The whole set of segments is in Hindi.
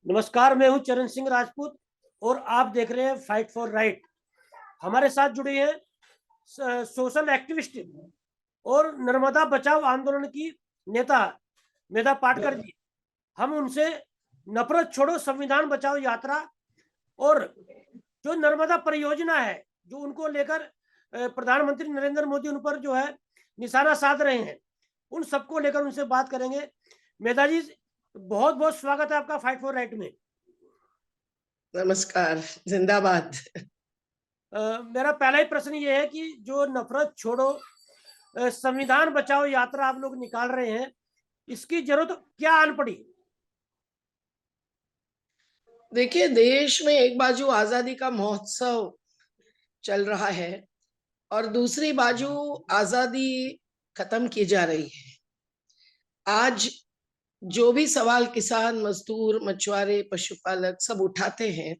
नमस्कार, मैं हूं चरण सिंह राजपूत और आप देख रहे हैं फाइट फॉर राइट। हमारे साथ जुड़े हैं सोशल एक्टिविस्ट और नर्मदा बचाओ आंदोलन की नेता मेधा पाटकर जी। हम उनसे नफरत छोड़ो संविधान बचाओ यात्रा और जो नर्मदा परियोजना है जो उनको लेकर प्रधानमंत्री नरेंद्र मोदी उन पर जो है निशाना साध रहे हैं, उन सबको लेकर उनसे बात करेंगे। मेधा जी, बहुत बहुत स्वागत है आपका फाइट फॉर राइट में। नमस्कार, जिंदाबाद। मेरा पहला ही प्रश्न ये है कि जो नफरत छोड़ो संविधान बचाओ यात्रा आप लोग निकाल रहे हैं, इसकी जरूरत क्या आन पड़ी? देखिए, देश में एक बाजू आजादी का महोत्सव चल रहा है और दूसरी बाजू आजादी खत्म की जा रही है। आज जो भी सवाल किसान, मजदूर, मछुआरे, पशुपालक सब उठाते हैं,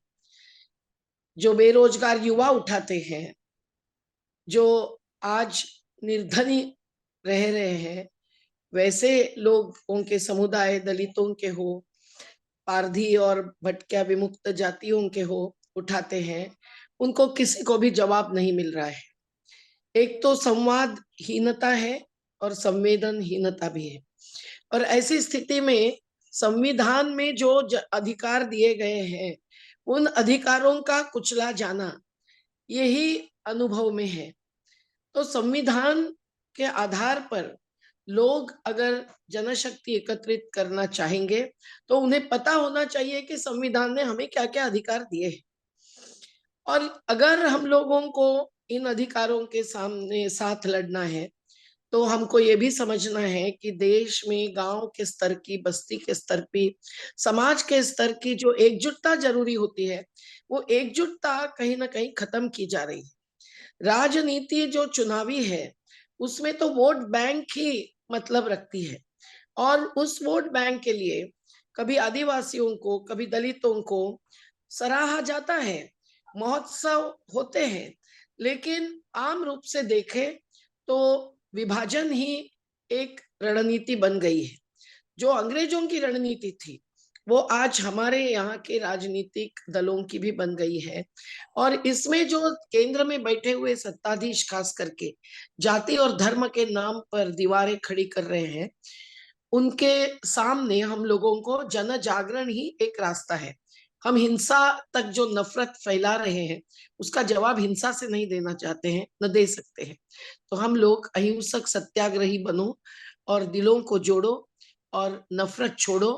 जो बेरोजगार युवा उठाते हैं, जो आज निर्धनी रह रहे हैं, वैसे लोगों के समुदाय, दलितों के हो, पारधी और भटक्या विमुक्त जातियों के हो, उठाते हैं, उनको किसी को भी जवाब नहीं मिल रहा है। एक तो संवादहीनता है और संवेदनहीनता भी है। और ऐसी स्थिति में संविधान में जो अधिकार दिए गए हैं, उन अधिकारों का कुचला जाना, यही अनुभव में है। तो संविधान के आधार पर लोग अगर जनशक्ति एकत्रित करना चाहेंगे, तो उन्हें पता होना चाहिए कि संविधान ने हमें क्या क्या अधिकार दिए हैं। और अगर हम लोगों को इन अधिकारों के सामने साथ लड़ना है, तो हमको ये भी समझना है कि देश में गांव के स्तर की, बस्ती के स्तर की, समाज के स्तर की जो एकजुटता जरूरी होती है, वो एकजुटता कहीं ना कहीं खत्म की जा रही है। राजनीति जो चुनावी है, उसमें तो वोट बैंक ही मतलब रखती है। और उस वोट बैंक के लिए कभी आदिवासियों को, कभी दलितों को सराहा जाता है, महोत्सव होते हैं, लेकिन आम रूप से देखें तो विभाजन ही एक रणनीति बन गई है। जो अंग्रेजों की रणनीति थी, वो आज हमारे यहाँ के राजनीतिक दलों की भी बन गई है। और इसमें जो केंद्र में बैठे हुए सत्ताधीश खास करके जाति और धर्म के नाम पर दीवारें खड़ी कर रहे हैं, उनके सामने हम लोगों को जन जागरण ही एक रास्ता है। हम हिंसा तक जो नफरत फैला रहे हैं, उसका जवाब हिंसा से नहीं देना चाहते हैं, न दे सकते हैं। तो हम लोग अहिंसक सत्याग्रही बनो और दिलों को जोड़ो और नफरत छोड़ो।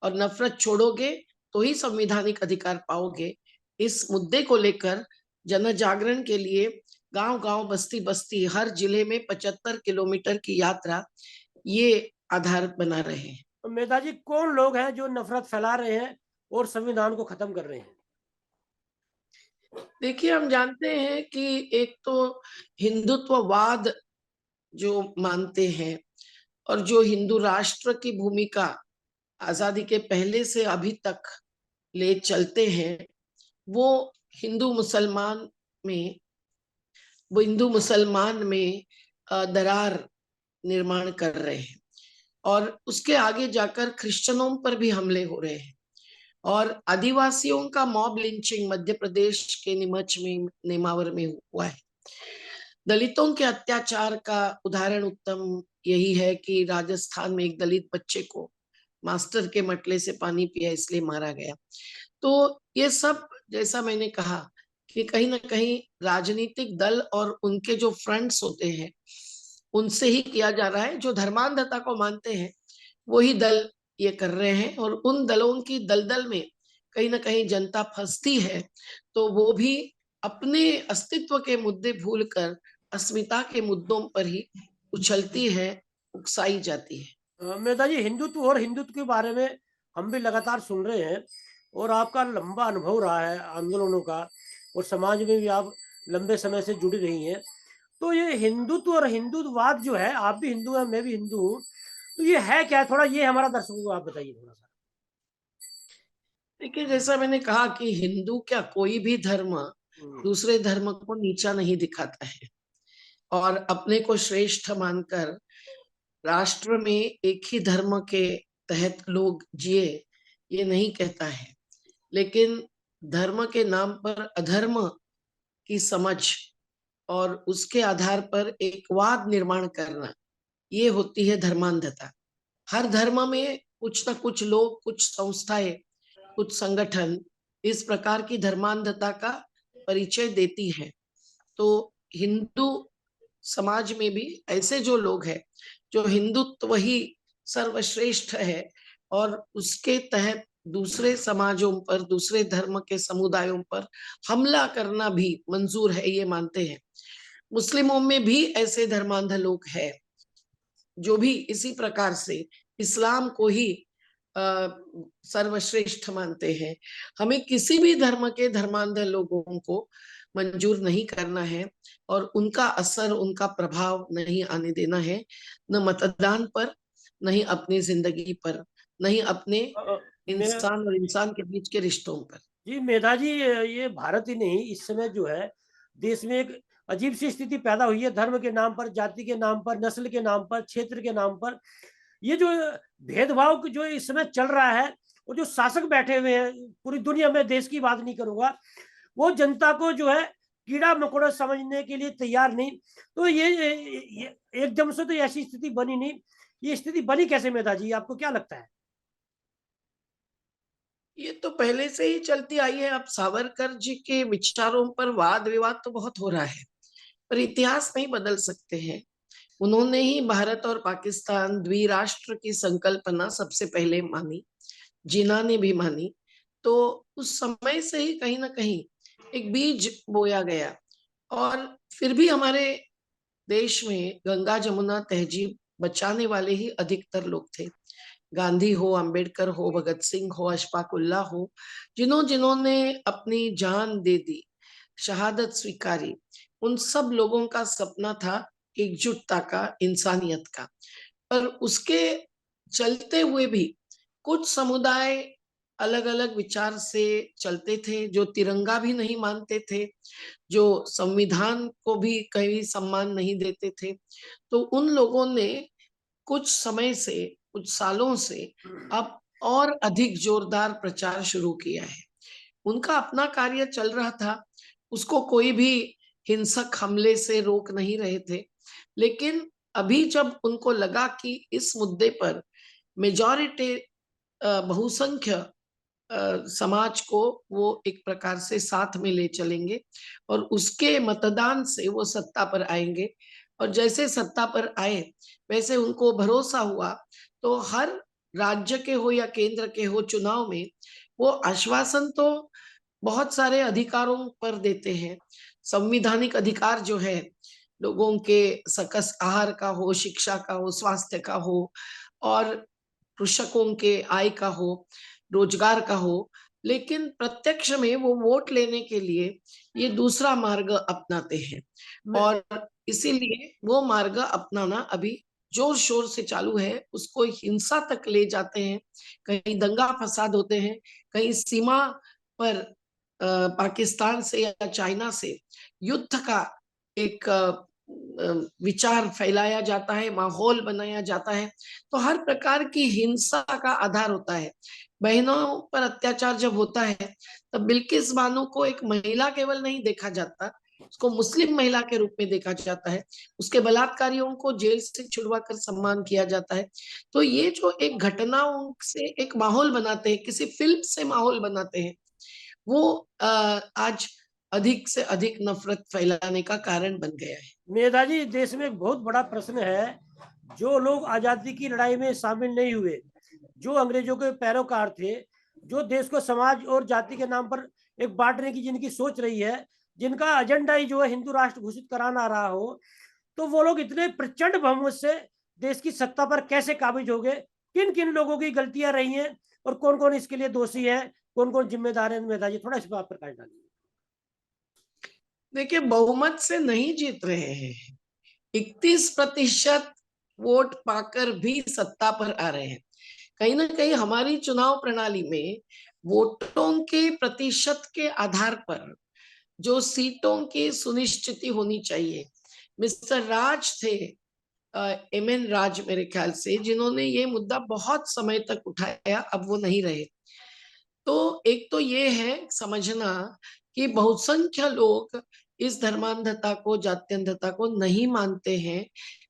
और नफरत छोड़ोगे तो ही संवैधानिक अधिकार पाओगे। इस मुद्दे को लेकर जन जागरण के लिए गांव गांव, बस्ती बस्ती, हर जिले में 75 किलोमीटर की यात्रा, ये आधार बना रहे हैं। तो मेधा जी, कौन लोग हैं जो नफरत फैला रहे हैं और संविधान को खत्म कर रहे हैं? देखिए, हम जानते हैं कि एक तो हिंदुत्ववाद जो मानते हैं और जो हिंदू राष्ट्र की भूमिका आजादी के पहले से अभी तक ले चलते हैं, वो हिंदू मुसलमान में वो हिंदू मुसलमान में दरार निर्माण कर रहे हैं। और उसके आगे जाकर क्रिश्चियनों पर भी हमले हो रहे हैं। और आदिवासियों का मॉब लिंचिंग मध्य प्रदेश के नीमच में, नेमावर में हुआ है। दलितों के अत्याचार का उदाहरण उत्तम यही है कि राजस्थान में एक दलित बच्चे को मास्टर के मटले से पानी पिया इसलिए मारा गया। तो ये सब, जैसा मैंने कहा, कि कहीं ना कहीं राजनीतिक दल और उनके जो फ्रंट्स होते हैं, उनसे ही किया जा रहा है। जो धर्मांधता को मानते हैं, वही दल ये कर रहे हैं। और उन दलों की दलदल में कहीं ना कहीं जनता फंसती है, तो वो भी अपने अस्तित्व के मुद्दे भूलकर अस्मिता के मुद्दों पर ही उछलती है, उकसाई जाती है। मेधा जी, हिंदुत्व और हिंदुत्व के बारे में हम भी लगातार सुन रहे हैं और आपका लंबा अनुभव रहा है आंदोलनों का और समाज में भी आप लंबे समय से जुड़ी रही हैं। तो ये हिंदुत्व और हिंदुत्ववाद जो है, आप भी हिंदू हैं, मैं भी हिंदू हूँ, तो ये है क्या? थोड़ा ये हमारा दर्शकों को आप बताइए थोड़ा सा। देखिए, जैसा मैंने कहा कि हिंदू क्या, कोई भी धर्म हम्म। दूसरे धर्म को नीचा नहीं दिखाता है। और अपने को श्रेष्ठ मानकर राष्ट्र में एक ही धर्म के तहत लोग जिए, ये नहीं कहता है, लेकिन धर्म के नाम पर अधर्म की समझ और उसके आधार पर एक वाद निर्माण करना, ये होती है धर्मांधता। हर धर्म में कुछ न कुछ लोग, कुछ संस्थाएं, कुछ संगठन इस प्रकार की धर्मांधता का परिचय देती है। तो हिंदू समाज में भी ऐसे जो लोग हैं, जो हिंदुत्व ही सर्वश्रेष्ठ है और उसके तहत दूसरे समाजों पर, दूसरे धर्म के समुदायों पर हमला करना भी मंजूर है, ये मानते हैं। मुस्लिमों में भी ऐसे धर्मांध लोग हैं जो भी इसी प्रकार से इस्लाम को ही सर्वश्रेष्ठ मानते हैं। हमें किसी भी धर्म के धर्मांध लोगों को मंजूर नहीं करना है और उनका असर, उनका प्रभाव नहीं आने देना है, न मतदान पर, नहीं अपनी जिंदगी पर, नहीं अपने मैं इंसान और इंसान के बीच के रिश्तों पर। जी मेधा जी, ये भारत ही नहीं, इस समय जो है देश में एक अजीब सी स्थिति पैदा हुई है, धर्म के नाम पर, जाति के नाम पर, नस्ल के नाम पर, क्षेत्र के नाम पर। ये जो भेदभाव जो इस समय चल रहा है, और जो शासक बैठे हुए हैं पूरी दुनिया में, देश की बात नहीं करूंगा, वो जनता को जो है कीड़ा मकोड़ा समझने के लिए तैयार नहीं। तो ये एकदम से तो ऐसी स्थिति बनी नहीं। ये स्थिति बनी कैसे मेधा जी, आपको क्या लगता है? ये तो पहले से ही चलती आई है। अब सावरकर जी के विचारों पर वाद विवाद तो बहुत हो रहा है, पर इतिहास नहीं बदल सकते हैं। उन्होंने ही भारत और पाकिस्तान द्विराष्ट्र की संकल्पना सबसे पहले मानी, जिन्ना ने भी मानी। तो उस समय से ही कहीं ना कहीं एक बीज बोया गया। और फिर भी हमारे देश में गंगा जमुना तहजीब बचाने वाले ही अधिकतर लोग थे। गांधी हो, अंबेडकर हो, भगत सिंह हो, अशफाक उल्लाह हो, जिन्होंने अपनी जान दे दी, शहादत स्वीकारी, उन सब लोगों का सपना था एकजुटता का, इंसानियत का। पर उसके चलते हुए भी कुछ समुदाय अलग अलग विचार से चलते थे, जो तिरंगा भी नहीं मानते थे, जो संविधान को भी कहीं सम्मान नहीं देते थे। तो उन लोगों ने कुछ समय से, कुछ सालों से अब और अधिक जोरदार प्रचार शुरू किया है। उनका अपना कार्य चल रहा था, उसको कोई भी हिंसक हमले से रोक नहीं रहे थे। लेकिन अभी जब उनको लगा कि इस मुद्दे पर मेजॉरिटी, बहुसंख्य समाज को वो एक प्रकार से साथ में ले चलेंगे और उसके मतदान से वो सत्ता पर आएंगे, और जैसे सत्ता पर आए वैसे उनको भरोसा हुआ, तो हर राज्य के हो या केंद्र के हो चुनाव में वो आश्वासन तो बहुत सारे अधिकारों पर देते हैं। संविधानिक अधिकार जो है, लोगों के सकस आहार का हो, शिक्षा का हो, स्वास्थ्य का हो, और कृषकों के आय का हो, रोजगार का हो। लेकिन प्रत्यक्ष में वो वोट लेने के लिए ये दूसरा मार्ग अपनाते हैं, मैं और इसीलिए वो मार्ग अपनाना अभी जोर शोर से चालू है। उसको हिंसा तक ले जाते हैं, कहीं दंगा फसाद होते हैं, कहीं सीमा पर पाकिस्तान से या चाइना से युद्ध का एक विचार फैलाया जाता है, माहौल बनाया जाता है। तो हर प्रकार की हिंसा का आधार होता है। बहनों पर अत्याचार जब होता है, तब बिल्किस बानो को एक महिला केवल नहीं देखा जाता, उसको मुस्लिम महिला के रूप में देखा जाता है। उसके बलात्कारियों को जेल से छुड़वा कर सम्मान किया जाता है। तो ये जो एक घटनाओं से एक माहौल बनाते हैं, किसी फिल्म से माहौल बनाते हैं, वो आज अधिक से अधिक नफरत फैलाने का कारण बन गया है। मेधा जी, देश में एक बहुत बड़ा प्रश्न है। जो लोग आजादी की लड़ाई में शामिल नहीं हुए, जो अंग्रेजों के पैरोकार थे, जो देश को समाज और जाति के नाम पर एक बांटने की जिनकी सोच रही है, जिनका एजेंडा ही जो है हिंदू राष्ट्र घोषित कराना रहा हो, तो वो लोग इतने प्रचंड बहुमत से देश की सत्ता पर कैसे काबिज हो गए? किन किन लोगों की गलतियां रही हैं और कौन कौन इसके लिए दोषी है, कौन कौन जिम्मेदार है? मेधा जी, थोड़ा इस पर प्रकाश डालिए। देखिए, बहुमत से नहीं जीत रहे हैं। 31% वोट पाकर भी सत्ता पर आ रहे हैं। कहीं ना कहीं हमारी चुनाव प्रणाली में वोटों के प्रतिशत के आधार पर जो सीटों की सुनिश्चिति होनी चाहिए, मिस्टर राज थे, एम एन राज मेरे ख्याल से, जिन्होंने ये मुद्दा बहुत समय तक उठाया, अब वो नहीं रहे। एक तो ये है समझना कि बहुसंख्य लोग इस धर्मांधता को, जात्यंधता को नहीं मानते हैं,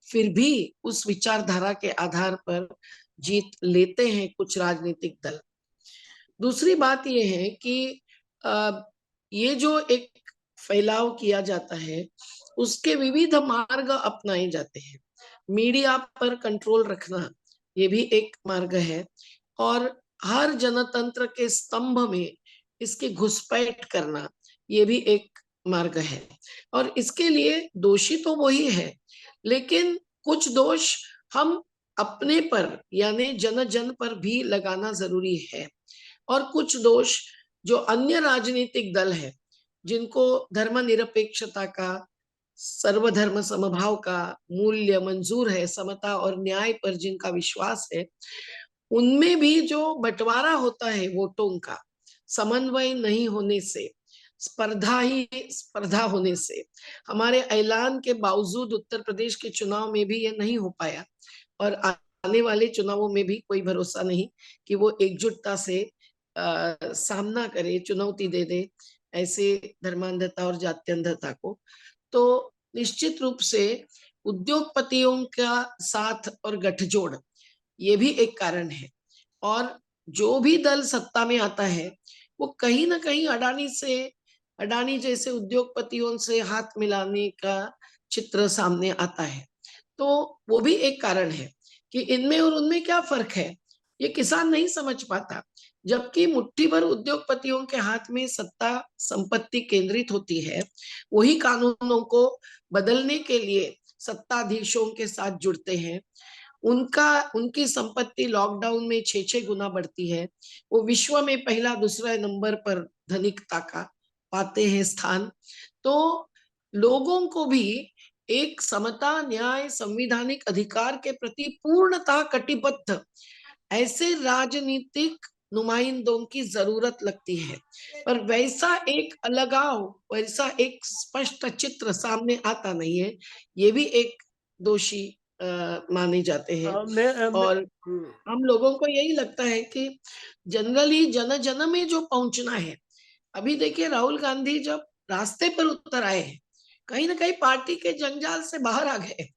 फिर भी उस विचारधारा के आधार पर जीत लेते हैं कुछ राजनीतिक दल। दूसरी बात ये है कि ये जो एक फैलाव किया जाता है, उसके विविध मार्ग अपनाए जाते हैं। मीडिया पर कंट्रोल रखना ये भी एक मार्ग है, और हर जनतंत्र के स्तंभ में इसकी घुसपैठ करना ये भी एक मार्ग है। और इसके लिए दोषी तो वही है, लेकिन कुछ दोष हम अपने पर यानी जन जन पर भी लगाना जरूरी है। और कुछ दोष जो अन्य राजनीतिक दल है, जिनको धर्मनिरपेक्षता का, सर्वधर्म समभाव का मूल्य मंजूर है, समता और न्याय पर जिनका विश्वास है, उनमें भी जो बंटवारा होता है वोटों का, समन्वय नहीं होने से, स्पर्धा होने से, हमारे ऐलान के बावजूद उत्तर प्रदेश के चुनाव में भी ये नहीं हो पाया, और आने वाले चुनावों में भी कोई भरोसा नहीं कि वो एकजुटता से सामना करे, चुनौती दे दे ऐसे धर्मांधता और जात्यंधता को। तो निश्चित रूप से उद्योगपतियों का साथ और गठजोड़ ये भी एक कारण है। और जो भी दल सत्ता में आता है, वो कहीं ना कहीं अडानी जैसे उद्योगपतियों से हाथ मिलाने का चित्र सामने आता है। तो वो भी एक कारण है कि इनमें और उनमें क्या फर्क है, ये किसान नहीं समझ पाता। जबकि मुट्ठी भर उद्योगपतियों के हाथ में सत्ता संपत्ति केंद्रित होती है, वही कानूनों को बदलने के लिए सत्ताधीशों के साथ जुड़ते हैं। उनकी संपत्ति लॉकडाउन में 6-6 गुना बढ़ती है। वो विश्व में पहला दूसरा नंबर पर धनिकता का पाते हैं स्थान। तो लोगों को भी एक समता, न्याय, संवैधानिक अधिकार के प्रति पूर्णतः कटिबद्ध ऐसे राजनीतिक नुमाइंदों की जरूरत लगती है। पर वैसा एक अलगाव, वैसा एक स्पष्ट चित्र सामने आता नहीं है। ये भी एक दोषी माने जाते हैं। और हम लोगों को यही लगता है कि जनरली जन जन में जो पहुंचना है, अभी देखिए राहुल गांधी जब रास्ते पर उतर आए हैं, कहीं ना कहीं पार्टी के जंजाल से बाहर आ गए।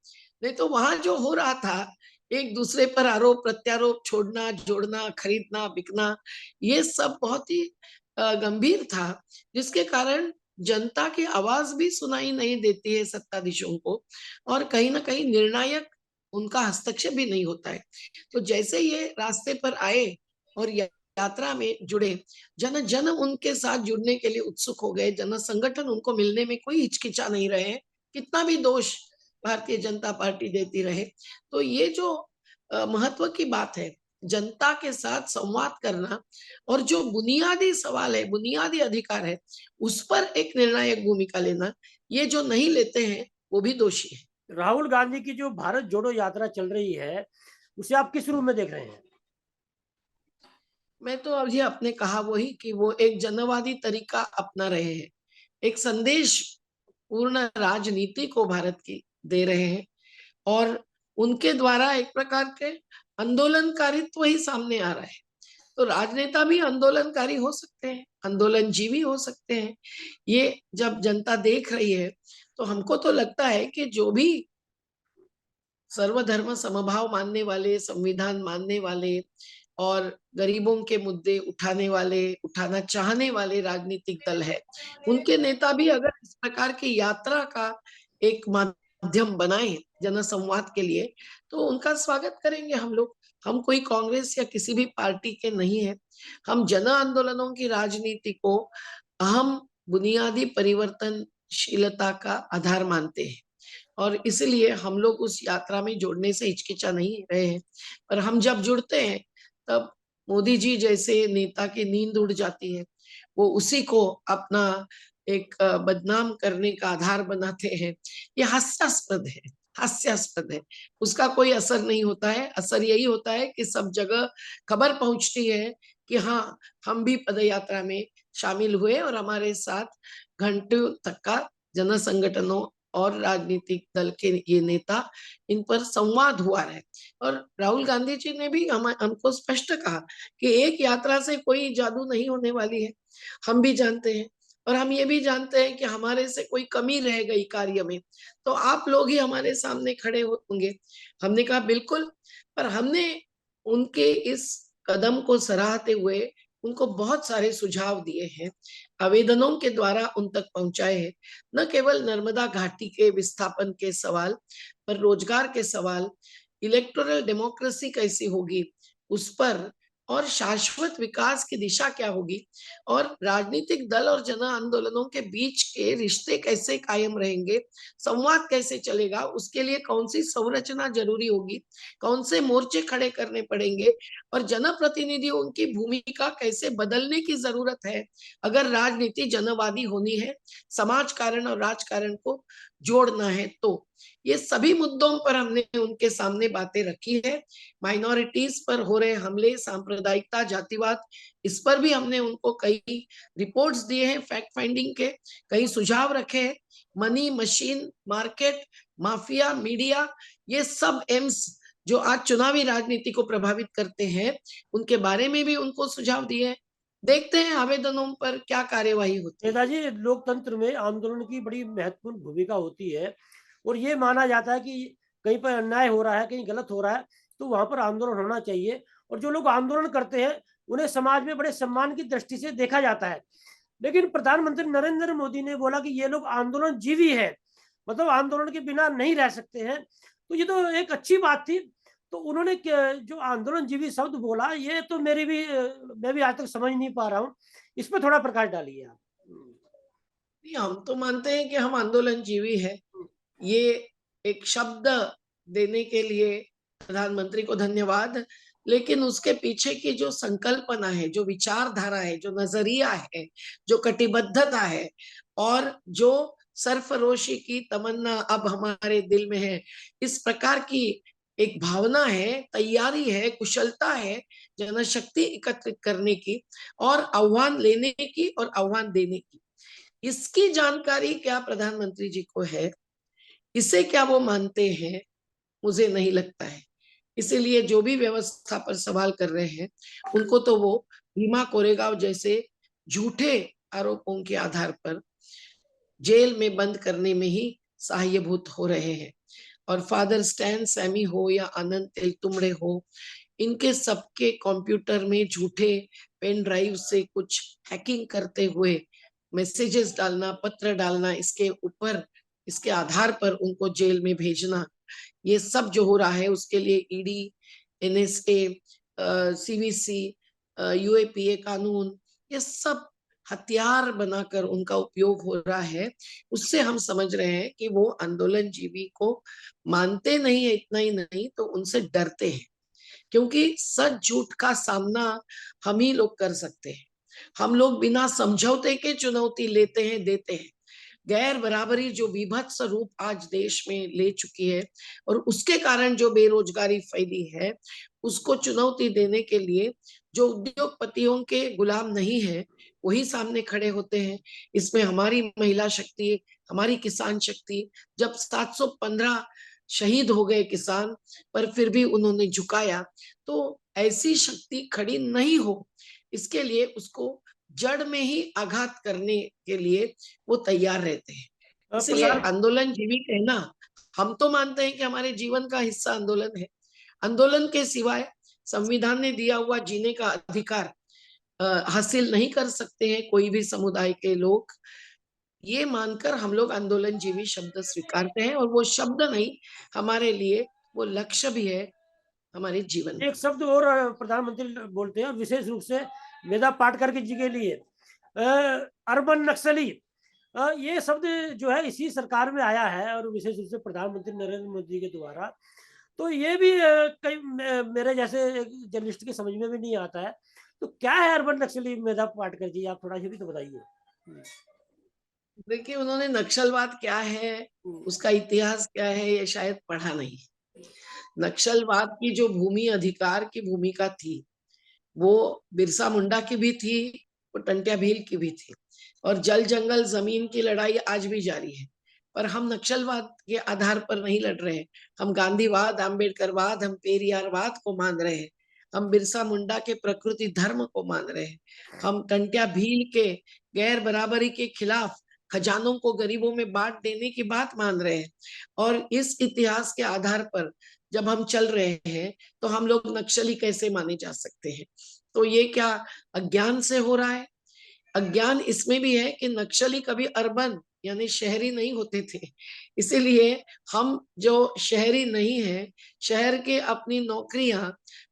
नहीं तो वहां जो हो रहा था, एक दूसरे पर आरोप प्रत्यारोप, छोड़ना जोड़ना, खरीदना बिकना, ये सब बहुत ही गंभीर था, जिसके कारण जनता की आवाज भी सुनाई नहीं देती है सत्ताधीशों को, और कहीं ना कहीं निर्णायक उनका हस्तक्षेप भी नहीं होता है। तो जैसे ये रास्ते पर आए और यात्रा में जुड़े, जन जन उनके साथ जुड़ने के लिए उत्सुक हो गए, जन संगठन उनको मिलने में कोई हिचकिचा नहीं रहे, कितना भी दोष भारतीय जनता पार्टी देती रहे। तो ये जो महत्व की बात है, जनता के साथ संवाद करना, और जो बुनियादी सवाल है, बुनियादी अधिकार है, उस पर एक निर्णायक भूमिका लेना, ये जो नहीं लेते हैं वो भी दोषी है। राहुल गांधी की जो भारत जोड़ो यात्रा चल रही है, उसे आप किस रूप में देख रहे हैं? मैं तो अभी आपने कहा वही कि वो एक जनवादी तरीका अपना रहे हैं, एक संदेश पूर्ण राजनीति को भारत की दे रहे हैं, और उनके द्वारा एक प्रकार के आंदोलनकारित्व ही सामने आ रहा है। तो राजनेता भी आंदोलनकारी हो सकते हैं, आंदोलनजीवी हो सकते हैं। ये जब जनता देख रही है, तो हमको तो लगता है कि जो भी सर्वधर्म समभाव मानने वाले, संविधान मानने वाले और गरीबों के मुद्दे उठाने वाले, उठाना चाहने वाले राजनीतिक दल है, उनके नेता भी अगर इस प्रकार की यात्रा का एक माध्यम बनाए जनसंवाद के लिए, तो उनका स्वागत करेंगे हम लोग। हम कोई कांग्रेस या किसी भी पार्टी के नहीं है। हम जन आंदोलनों की राजनीति को अहम बुनियादी परिवर्तनशीलता का आधार मानते हैं, और इसलिए हम लोग उस यात्रा में जुड़ने से हिचकिचा नहीं रहे हैं। पर हम जब जुड़ते हैं, तब मोदी जी जैसे नेता की नींद उड़ जाती है। वो उसी को अपना एक बदनाम करने का आधार बनाते हैं। ये हास्यास्पद है, हास्यास्पद है। उसका कोई असर नहीं होता है। असर यही होता है कि सब जगह खबर पहुंचती है कि हाँ, हम भी पदयात्रा में शामिल हुए और हमारे साथ घंटों तक का जन संगठनों और राजनीतिक दल के ये नेता, इन पर संवाद हुआ है। और राहुल गांधी जी ने भी हमको स्पष्ट कहा कि एक यात्रा से कोई जादू नहीं होने वाली है, हम भी जानते हैं। और हम ये भी जानते हैं कि हमारे से कोई कमी रह गई कार्य में तो आप लोग ही हमारे सामने खड़े होंगे। हमने कहा बिल्कुल, पर हमने उनके इस कदम को सराहते हुए उनको बहुत सारे सुझाव दिए हैं, आवेदनों के द्वारा उन तक पहुंचाए हैं। न केवल नर्मदा घाटी के विस्थापन के सवाल, पर रोजगार के सवाल, इलेक्टोरल डेमोक्रेसी कैसी होगी उस पर, और शाश्वत विकास की दिशा क्या होगी, और राजनीतिक दल और जन आंदोलनों के बीच के रिश्ते कैसे कायम रहेंगे, संवाद कैसे चलेगा, उसके लिए कौन सी संरचना जरूरी होगी, कौन से मोर्चे खड़े करने पड़ेंगे, और जनप्रतिनिधियों की भूमिका कैसे बदलने की जरूरत है अगर राजनीति जनवादी होनी है, समाज कारण और राजकारण को जोड़ना है। तो ये सभी मुद्दों पर हमने उनके सामने बातें रखी है। माइनॉरिटीज पर हो रहे हमले, सांप्रदायिकता, जातिवाद, इस पर भी हमने उनको कई रिपोर्ट्स दिए हैं फैक्ट फाइंडिंग के, कई सुझाव रखे हैं। Money machine, market, mafia, media, ये सब एम्स जो आज चुनावी राजनीति को प्रभावित करते हैं, उनके बारे में भी उनको सुझाव दिए हैं। देखते हैं आवेदनों पर क्या कार्यवाही होती है। नेताजी, लोकतंत्र में आंदोलन की बड़ी महत्वपूर्ण भूमिका होती है और ये माना जाता है कि कहीं पर अन्याय हो रहा है, कहीं गलत हो रहा है, तो वहां पर आंदोलन होना चाहिए। और जो लोग आंदोलन करते हैं उन्हें समाज में बड़े सम्मान की दृष्टि से देखा जाता है। लेकिन प्रधानमंत्री नरेंद्र मोदी ने बोला कि ये लोग आंदोलन जीवी है, मतलब आंदोलन के बिना नहीं रह सकते हैं। तो ये तो एक अच्छी बात थी। तो उन्होंने जो आंदोलन जीवी शब्द बोला, ये तो मैं भी आज तक समझ नहीं पा रहा हूँ। इस पर थोड़ा प्रकाश डालिए आप। नहीं, हम तो मानते हैं कि हम आंदोलन जीवी है। ये एक शब्द देने के लिए प्रधानमंत्री को धन्यवाद, लेकिन उसके पीछे की जो संकल्पना है, जो विचारधारा है, जो नजरिया है, जो कटिबद्धता है, और जो सरफरोशी की तमन्ना अब हमारे दिल में है, इस प्रकार की एक भावना है, तैयारी है, कुशलता है जनशक्ति एकत्रित करने की, और आह्वान लेने की और आह्वान देने की, इसकी जानकारी क्या प्रधानमंत्री जी को है, इसे क्या वो मानते हैं, मुझे नहीं लगता है। इसीलिए जो भी व्यवस्था पर सवाल कर रहे हैं, उनको तो वो भीमा कोरेगांव जैसे झूठे आरोपों के आधार पर जेल में बंद करने में ही सहायभूत हो रहे हैं। और फादर स्टैन सैमी हो या आनंद तेलतुम्बड़े हो, इनके सबके कंप्यूटर में झूठे पेन ड्राइव से कुछ हैकिंग करते हुए मैसेजेस डालना, पत्र डालना, इसके ऊपर, इसके आधार पर उनको जेल में भेजना, ये सब जो हो रहा है उसके लिए ईडी, एनएसए, सीवीसी, यूएपीए कानून, ये सब हथियार बनाकर उनका उपयोग हो रहा है। उससे हम समझ रहे हैं कि वो आंदोलन जीवी को मानते नहीं है, इतना ही नहीं तो उनसे डरते हैं, क्योंकि सच झूठ का सामना हम ही लोग कर सकते हैं। हम लोग बिना समझौते के चुनौती लेते हैं, देते हैं। गैर बराबरी जो विभत्स रूप आज देश में ले चुकी है, और उसके कारण जो बेरोजगारी फैली है, उसको चुनौती देने के लिए जो उद्योगपतियों के गुलाम नहीं है, वही सामने खड़े होते हैं। इसमें हमारी महिला शक्ति, हमारी किसान शक्ति, जब 715 शहीद हो गए किसान, पर फिर भी उन्होंने झुकाया, तो ऐसी शक्ति खड़ी नहीं हो, इसके लिए उसको जड़ में ही आघात करने के लिए वो तैयार रहते हैं। इसलिए प्रधान आंदोलन जीवी कहना, हम तो मानते हैं कि हमारे जीवन का हिस्सा आंदोलन है। आंदोलन के सिवाय संविधान ने दिया हुआ जीने का अधिकार हासिल नहीं कर सकते हैं कोई भी समुदाय के लोग। ये मानकर हम लोग आंदोलन जीवी शब्द स्वीकारते हैं, और वो शब्द नहीं, हमारे लिए वो लक्ष्य भी है हमारे जीवन एक का। शब्द और प्रधानमंत्री बोलते हैं, विशेष रूप से मेधा पाटकर जी के लिए, अर्बन नक्सली। ये शब्द जो है इसी सरकार में आया है और विशेष रूप से प्रधानमंत्री नरेंद्र मोदी के द्वारा। तो ये भी कई मेरे जैसे जर्नलिस्ट की समझ में भी नहीं आता है। तो क्या है अर्बन नक्सली मेधा पाटकर जी, आप थोड़ा सा भी तो बताइए। देखिए, उन्होंने नक्सलवाद क्या है, उसका इतिहास क्या है, ये शायद पढ़ा नहीं। नक्सलवाद की जो भूमि अधिकार की भूमिका थी, वो बिरसा मुंडा की भी थी, वो टंट्या भील की भी थी, और जल जंगल जमीन की लड़ाई आज भी जारी है। पर हम नक्सलवाद के आधार पर नहीं लड़ रहे हैं। हम गांधीवाद, आम्बेडकरवाद, हम पेरियारवाद को मान रहे हैं। हम बिरसा मुंडा के प्रकृति धर्म को मान रहे हैं। हम टंट्या भील के गैर बराबरी के खिलाफ खजानों को गरीबों में बांट देने की बात मान रहे हैं। और इस इतिहास के आधार पर जब हम चल रहे हैं तो हम लोग नक्सली कैसे माने जा सकते हैं? तो ये क्या अज्ञान से हो रहा है? अज्ञान इसमें भी है कि नक्सली कभी अर्बन यानी शहरी नहीं होते थे। इसीलिए हम जो शहरी नहीं है, शहर के अपनी नौकरियां,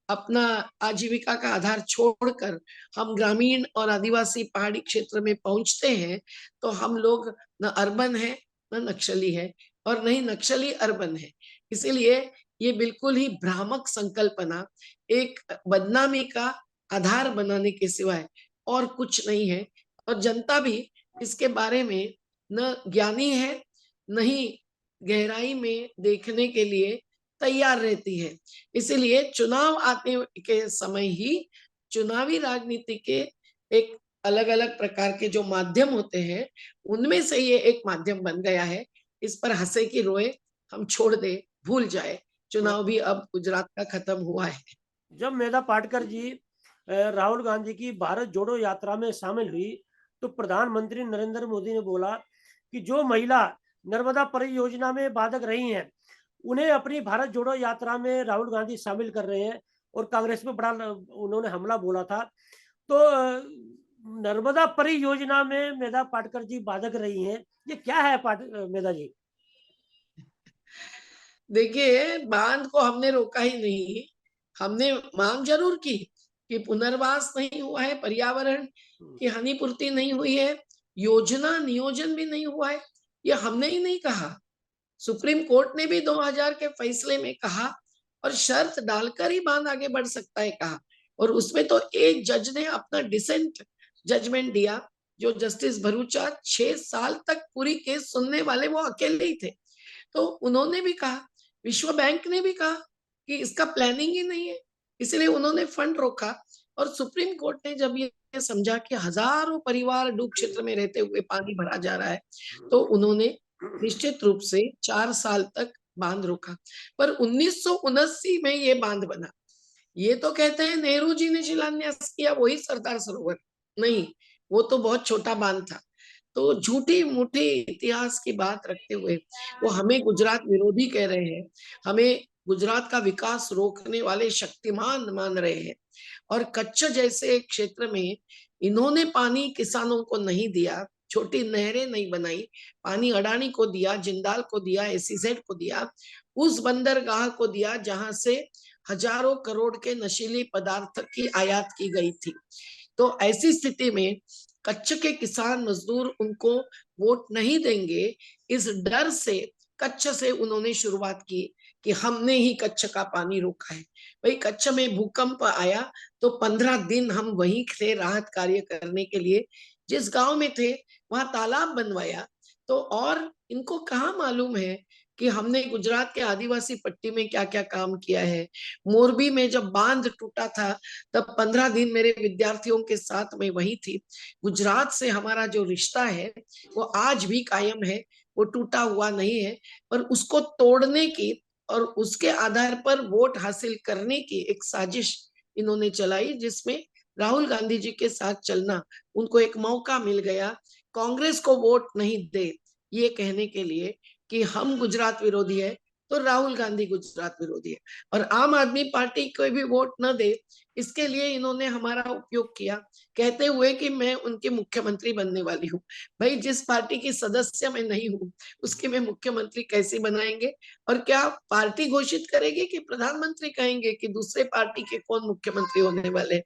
अपना आजीविका का आधार छोड़कर हम ग्रामीण और आदिवासी पहाड़ी क्षेत्र में पहुंचते हैं, तो हम लोग न अर्बन है न नक्सली है, और नहीं नक्सली अर्बन है। इसीलिए ये बिल्कुल ही भ्रामक संकल्पना, एक बदनामी का आधार बनाने के सिवाय और कुछ नहीं है। और जनता भी इसके बारे में न ज्ञानी है, न ही गहराई में देखने के लिए तैयार रहती है। इसीलिए चुनाव आने के समय ही चुनावी राजनीति के एक अलग अलग प्रकार के जो माध्यम होते हैं, उनमें से ये एक माध्यम बन गया है। इस पर हंसे की रोए, हम छोड़ दे, भूल जाए। चुनाव भी अब गुजरात का खत्म हुआ है। जब मेधा पाटकर जी राहुल गांधी की भारत जोड़ो यात्रा में शामिल हुई, तो प्रधानमंत्री नरेंद्र मोदी ने बोला कि जो महिला नर्मदा परियोजना में बाधक रही हैं, उन्हें अपनी भारत जोड़ो यात्रा में राहुल गांधी शामिल कर रहे हैं, और कांग्रेस में बड़ा उन्होंने हमला बोला था। तो नर्मदा परियोजना में मेधा पाटकर जी बाधक रही हैं, ये क्या है मेधा जी? देखिए, बांध को हमने रोका ही नहीं। हमने मांग जरूर की कि पुनर्वास नहीं हुआ है, पर्यावरण की हानिपूर्ति नहीं हुई है, योजना नियोजन भी नहीं हुआ है, ये हमने ही नहीं कहा। सुप्रीम कोर्ट ने भी 2000 के फैसले में कहा, और शर्त डालकर ही बांध आगे बढ़ सकता है कहा। और उसमें तो एक जज ने अपना डिसेंट जजमेंट दिया, जो जस्टिस भरूचा 6 साल तक पूरी केस सुनने वाले वो अकेले ही थे। तो उन्होंने भी कहा, विश्व बैंक ने भी कहा कि इसका प्लानिंग ही नहीं है, इसलिए उन्होंने फंड रोका। और सुप्रीम कोर्ट ने जब ये समझा कि हजारों परिवार डूब क्षेत्र में रहते हुए पानी भरा जा रहा है, तो उन्होंने निश्चित रूप से 4 साल तक बांध रोका। पर 1979 में ये बांध बना। ये तो कहते हैं नेहरू जी ने शिलान्यास किया, वही सरदार सरोवर। नहीं, वो तो बहुत छोटा बांध था। तो झूठी मूठी इतिहास की बात रखते हुए वो हमें गुजरात विरोधी कह रहे हैं, हमें गुजरात का विकास रोकने वाले शक्तिमान मान रहे हैं। और कच्छ जैसे क्षेत्र में इन्होंने पानी किसानों को नहीं दिया, छोटी नहरें नहीं बनाई, पानी अडानी को दिया, जिंदाल को दिया, एसीजेड को दिया, उस बंदरगाह को दिया जहां से हजारों करोड़ के नशीली पदार्थ की आयात की गई थी। तो ऐसी स्थिति में कच्छ के किसान मजदूर उनको वोट नहीं देंगे, इस डर से कच्छ से उन्होंने शुरुआत की कि हमने ही कच्छ का पानी रोका है। भाई, कच्छ में भूकंप आया तो 15 दिन हम वहीं थे राहत कार्य करने के लिए। जिस गांव में थे वहां तालाब बनवाया। तो और इनको कहाँ मालूम है कि हमने गुजरात के आदिवासी पट्टी में क्या क्या काम किया है। मोरबी में जब बांध टूटा था, तब 15 दिन मेरे विद्यार्थियों के साथ मैं वही थी। गुजरात से हमारा जो रिश्ता है वो आज भी कायम है, वो टूटा हुआ नहीं है। पर उसको तोड़ने की और उसके आधार पर वोट हासिल करने की एक साजिश इन्होंने चलाई, जिसमें राहुल गांधी जी के साथ चलना उनको एक मौका मिल गया, कांग्रेस को वोट नहीं दे ये कहने के लिए कि हम गुजरात विरोधी है, तो राहुल गांधी गुजरात विरोधी है। और आम आदमी पार्टी को भी वोट न दे, इसके लिए इन्होंने हमारा उपयोग किया, कहते हुए कि मैं उनकी मुख्यमंत्री बनने वाली हूँ। भाई, जिस पार्टी की सदस्य मैं नहीं हूँ, उसकी मैं मुख्यमंत्री कैसे बनाएंगे? और क्या पार्टी घोषित करेगी कि प्रधानमंत्री कहेंगे कि दूसरे पार्टी के कौन मुख्यमंत्री होने वाले?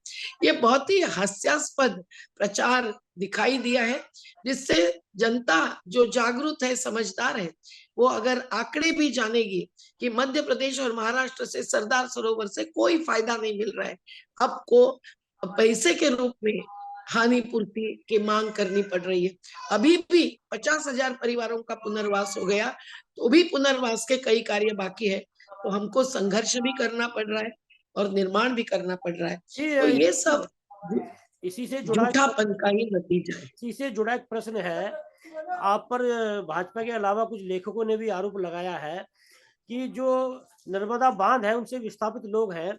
ये बहुत ही हास्यास्पद प्रचार दिखाई दिया है, जिससे जनता जो जागरूक है, समझदार है, वो अगर आंकड़े भी जानेगी कि मध्य प्रदेश और महाराष्ट्र से सरदार सरोवर से कोई फायदा नहीं मिल रहा है, आपको पैसे के रूप में हानि पूर्ति की मांग करनी पड़ रही है। अभी भी 50,000 परिवारों का पुनर्वास हो गया, तो भी पुनर्वास के कई कार्य बाकी है। तो हमको संघर्ष भी करना पड़ रहा है और निर्माण भी करना पड़ रहा है। जी तो ये सब इसी से जुड़ा झूठापन का ही नतीजा है। इसी से जुड़ा एक प्रश्न है आप पर। भाजपा के अलावा कुछ लेखकों ने भी आरोप लगाया है कि जो नर्मदा बांध है उनसे विस्थापित लोग हैं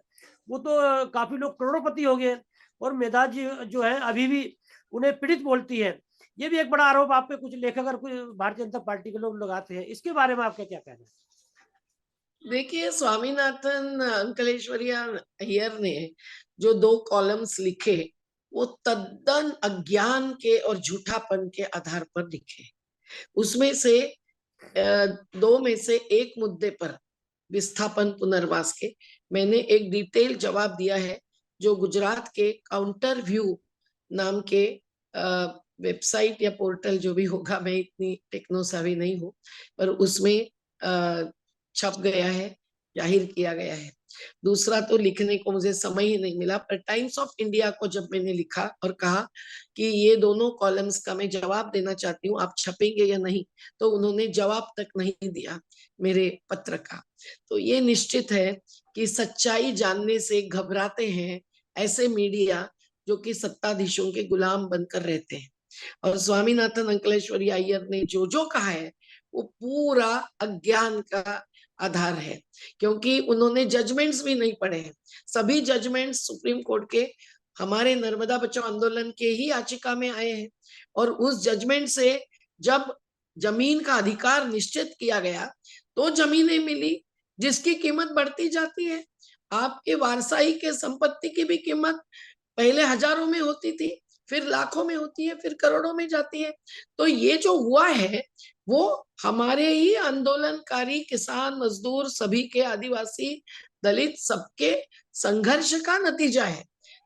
वो तो काफी लोग करोड़पति हो गए और मेधा जी जो है अभी भी उन्हें पीड़ित बोलती है। ये भी एक बड़ा आरोप आप पे कुछ लेखक और कुछ भारतीय जनता पार्टी के लोग लगाते हैं। इसके बारे में आपका क्या कहना है? देखिए, स्वामीनाथन अंकलेश्वरिया अय्यर ने जो 2 कॉलम्स लिखे वो तद्दन अज्ञान के और झूठापन के आधार पर लिखे। उसमें से 2 में से एक मुद्दे पर, विस्थापन पुनर्वास के, मैंने एक डिटेल जवाब दिया है जो गुजरात के काउंटर व्यू नाम के वेबसाइट या पोर्टल जो भी होगा, मैं इतनी टेक्नो सावी नहीं हूँ, पर उसमें छप गया है, जाहिर किया गया है। दूसरा तो लिखने को मुझे समय ही नहीं मिला, पर टाइम्स ऑफ इंडिया को जब मैंने लिखा और कहा कि ये दोनों कॉलम्स का मैं जवाब देना चाहती हूँ, आप छपेंगे या नहीं, तो उन्होंने जवाब तक नहीं दिया मेरे पत्र का। तो ये निश्चित है कि सच्चाई जानने से घबराते हैं ऐसे मीडिया जो कि सत्ताधीशों के गुलाम बनकर रहते हैं। और स्वामीनाथन अंकलेश्वरी अय्यर ने जो जो कहा है वो पूरा अज्ञान का आधार है, क्योंकि उन्होंने जजमेंट्स भी नहीं पढ़े हैं। सभी जजमेंट्स सुप्रीम कोर्ट के हमारे नर्मदा बचाओ आंदोलन के ही याचिका में आए हैं। और उस जजमेंट से जब जमीन का अधिकार निश्चित किया गया तो जमीनें मिली जिसकी कीमत बढ़ती जाती है। आपके वारसाई के संपत्ति की भी कीमत पहले हजारों में होती थी, फिर लाखों में होती है, फिर करोड़ों में जाती है। तो ये जो हुआ है वो हमारे ही आंदोलनकारी किसान, मजदूर, सभी के, आदिवासी, दलित, सबके संघर्ष का नतीजा है।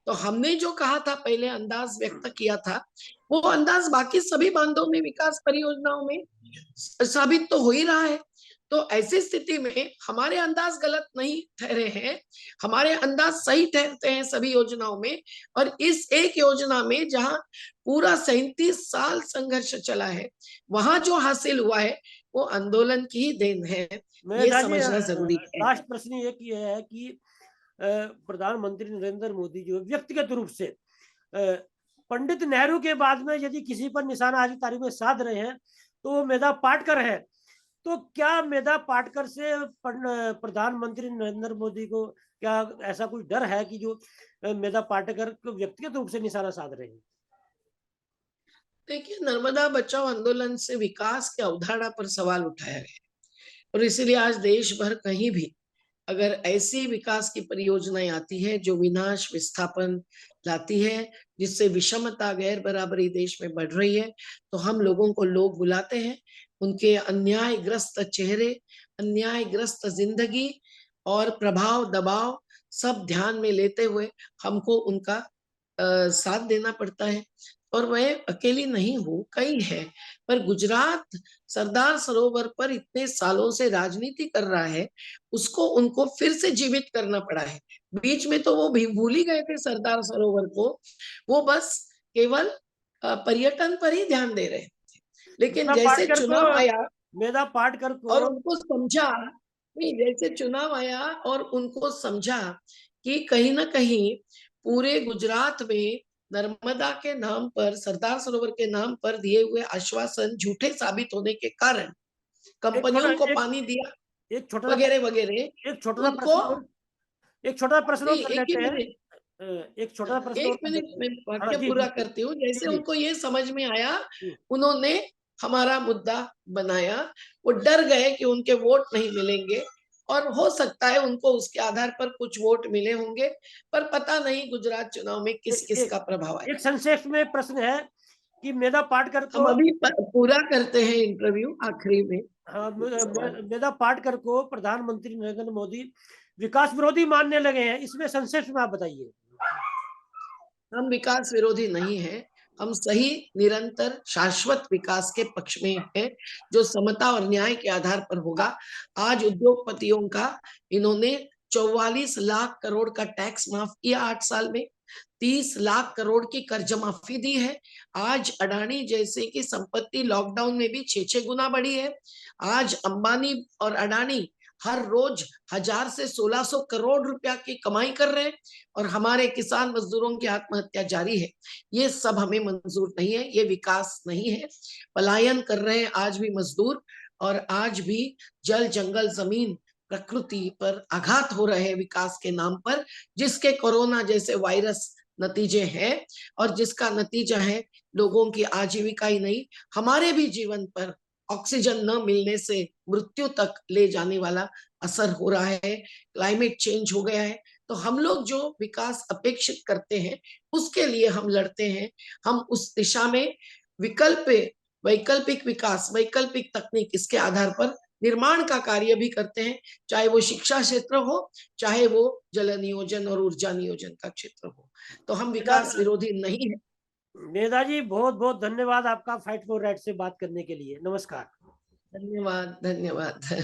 तो हमने जो कहा था, पहले अंदाज व्यक्त किया था, वो अंदाज बाकी सभी बांधों में, विकास परियोजनाओं में साबित तो हो ही रहा है। तो ऐसी स्थिति में हमारे अंदाज गलत नहीं ठहरे हैं, हमारे अंदाज सही ठहरते हैं सभी योजनाओं में। और इस एक योजना में जहां पूरा 37 साल संघर्ष चला है, वहां जो हासिल हुआ है वो आंदोलन की ही देन है, ये समझना जरूरी है। लास्ट प्रश्न ये है कि प्रधानमंत्री नरेंद्र मोदी जो व्यक्तिगत रूप से पंडित नेहरू के बाद में यदि किसी पर निशाना आज की तारीख में साध रहे हैं तो वो मेधा पाटकर है। तो क्या मेधा पाटकर से प्रधानमंत्री नरेंद्र मोदी को क्या ऐसा कुछ डर है कि जो मेधा पाटकर को व्यक्तिगत रूप से निशाना साध रहे हैं? देखिए, नर्मदा बचाओ आंदोलन से विकास की अवधारणा पर सवाल उठाया गया और इसीलिए आज देश भर कहीं भी अगर ऐसी विकास की परियोजनाएं आती है जो विनाश, विस्थापन लाती है, जिससे विषमता, गैर बराबरी देश में बढ़ रही है, तो हम लोगों को लोग बुलाते हैं, उनके अन्यायग्रस्त चेहरे, अन्यायग्रस्त जिंदगी और प्रभाव, दबाव सब ध्यान में लेते हुए हमको उनका साथ देना पड़ता है। और मैं अकेली नहीं हूँ, कई है। पर गुजरात सरदार सरोवर पर इतने सालों से राजनीति कर रहा है, उसको उनको फिर से जीवित करना पड़ा है। बीच में तो वो भी भूल ही गए थे सरदार सरोवर को, वो बस केवल पर्यटन पर ही ध्यान दे रहे थे। लेकिन जैसे चुनाव आया मेधा पाटकर को और उनको समझा, नहीं, जैसे चुनाव आया और उनको समझा कि कहीं ना कहीं पूरे गुजरात में नर्मदा के नाम पर, सरदार सरोवर के नाम पर दिए हुए आश्वासन झूठे साबित होने के कारण कंपनियों को पानी दिया एक छोटा वगैरह वगैरह, एक छोटा उनको एक छोटा प्रश्न और कर एक ही लेते हैं। मिनट, एक छोटा प्रश्न और एक कर मिनट लेते हैं। में हाँ वाक्य जी पूरा जी करती हूँ। जी जैसे जी उनको ये समझ में आया, जी। उन्होंने हमारा मुद्दा बनाया, वो डर गए कि उनके वोट नहीं मिलेंगे और हो सकता है उनको उसके आधार पर कुछ वोट मिले होंगे, पर पता नहीं गुजरात चुनाव में किस किस का प्रभाव आएगा। एक संक्षेप में प्रश्न है कि मेधा पाटकर हम को अभी पूरा करते हैं इंटरव्यू आखिरी में। हाँ मेधा पाटकर को प्रधानमंत्री नरेंद्र मोदी विकास विरोधी मानने लगे हैं, इसमें संक्षेप में आप बताइए। हम विकास विरोधी नहीं है, हम सही, निरंतर, शाश्वत विकास के पक्ष में है जो समता और न्याय के आधार पर होगा। आज उद्योगपतियों का इन्होंने 44 लाख करोड़ का टैक्स माफ किया 8 साल में, 30 लाख करोड़ की कर्ज माफी दी है। आज अडानी जैसे की संपत्ति लॉकडाउन में भी 6-6 गुना बढ़ी है। आज अंबानी और अडानी हर रोज 1000 से 1600 करोड़ रुपया की कमाई कर रहे हैं और हमारे किसान मजदूरों की आत्महत्या जारी है। ये सब हमें मंजूर नहीं है, ये विकास नहीं है। पलायन कर रहे हैं आज भी मजदूर, और आज भी जल जंगल जमीन प्रकृति पर आघात हो रहे हैं विकास के नाम पर, जिसके कोरोना जैसे वायरस नतीजे हैं, और जिसका नतीजा है लोगों की आजीविका ही नहीं, हमारे भी जीवन पर ऑक्सीजन न मिलने से मृत्यु तक ले जाने वाला असर हो रहा है। क्लाइमेट चेंज हो गया है। तो हम लोग जो विकास अपेक्षित करते हैं उसके लिए हम लड़ते हैं। हम उस दिशा में वैकल्पिक विकास, वैकल्पिक तकनीक, इसके आधार पर निर्माण का कार्य भी करते हैं, चाहे वो शिक्षा क्षेत्र हो, चाहे वो जल नियोजन और ऊर्जा नियोजन का क्षेत्र हो। तो हम विकास विरोधी नहीं है। मेधा जी, बहुत बहुत धन्यवाद आपका फाइट फॉर राइट से बात करने के लिए। नमस्कार। धन्यवाद, धन्यवाद।